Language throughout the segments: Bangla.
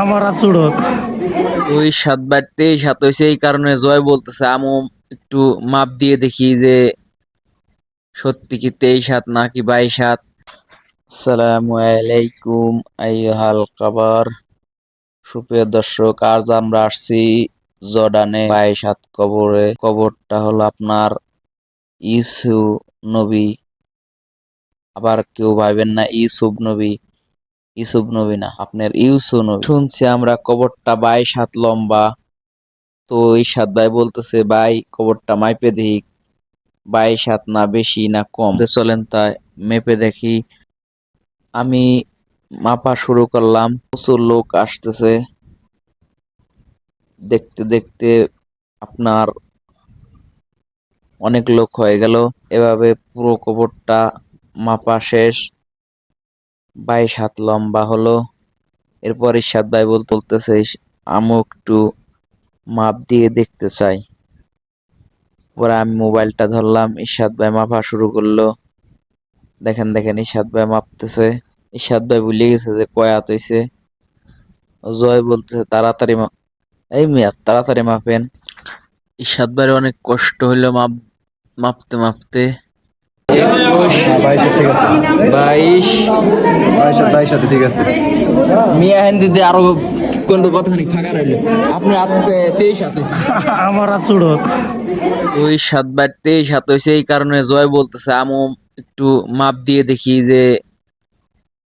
আমার আর ছুড়ো ওই 7/23 হয়েছে, এই কারণে জয় বলতেছে আমু একটু মাপ দিয়ে দেখি যে সত্যি কি 23 নাকি 22। আসসালামু আলাইকুম আইয়ুহাল খাবার। সুপ্রিয় দর্শক, আজ আমরা আসছি জর্ডানে 22 কবরে। কবরটা হলো আপনার ইসু নবী। আবার কেউ ভাবেন না নবী, ইসুফ নবী না, আপনার ইউসু নবী। শুনছি আমরা কবরটা 22 লম্বা। তো ইরশাদ ভাই বলতেছে ভাই কবরটা মাইপে দেখি 22 না বেশি না কম। তো চলেন তাই মেপে দেখি। আমি মাপা শুরু করলাম, প্রচুর লোক আসতেছে। দেখতে দেখতে আপনার অনেক লোক হয়ে গেল। এভাবে পুরো কবরটা মাপা শেষ, 22 লম্বা হলো। এরপর ইরশাদ ভাই বলতেছে আমু একটু মাপ দিয়ে দেখতে চাই। পরে আমি মোবাইলটা ধরলাম, ইরশাদ ভাই মাপা শুরু করলো। দেখেন দেখেন ইরশাদ ভাই মাপতেছে। ইরশাদ ভাই ভুলে গেছে যে কয়াত হইছে। জয় বলতেছে তাড়াতাড়ি এই মিয়া তাড়াতাড়ি মাপেন। ইরশাদ ভাইয়ের অনেক কষ্ট হইলো মাপতে মাপতে। 22 ঠিক আছে। 22। 22 ঠিক আছে। মিয়া হিন্দিতে আরো কোন কতখানি ফাঁকা রইলো। আপনি আপনি 23 আমার আর ছুড়ো ওই 7/23 হয়েছে, এই কারণে জয় বলতেছে আমু একটু মাপ দিয়ে দেখি যে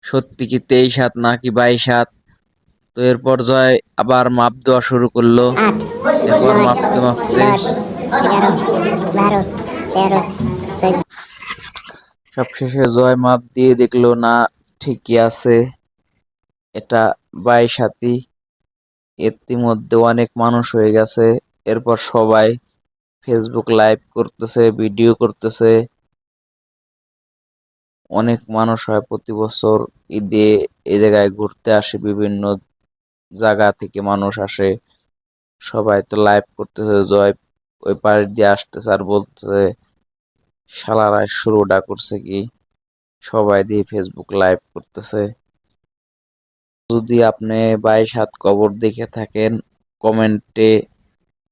সত্যি কি 23 নাকি 22। তো এরপর জয় আবার মাপ দেওয়া শুরু করলো। এরপর মাপতে মাপতে সবশেষে জয় মাপ দিয়ে দেখলো না, ঠিকই আছে, এটা 22। ইতিমধ্যে অনেক মানুষ হয়ে গেছে। এরপর সবাই ফেসবুক লাইভ করতেছে, ভিডিও করতেছে। অনেক মানুষ হয় প্রতি বছর ঈদে এই জায়গায় ঘুরতে আসে, বিভিন্ন জায়গা থেকে মানুষ আসে। সবাই তো লাইভ করতেছে, জয় ওই পাশ দিয়ে আসতেছে আর বলতেছে শালারা শুরুটা করছে কি। সবাই দিয়ে ফেসবুক লাইভ করতেছে। যদি আপনি 22 কবর দেখে থাকেন কমেন্টে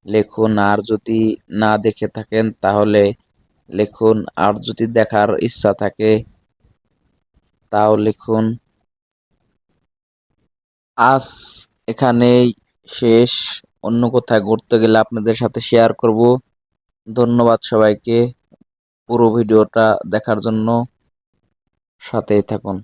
লিখুন, আর যদি না দেখে থাকেন তাহলে লিখুন, আর যদি দেখার ইচ্ছা থাকে তাও লিখুন। আজ এখানেই শেষ, অন্য কোথায় ঘুরতে গেলে আপনাদের সাথে শেয়ার করব। ধন্যবাদ সবাইকে পুরো ভিডিওটা দেখার জন্য, সাথেই থাকুন।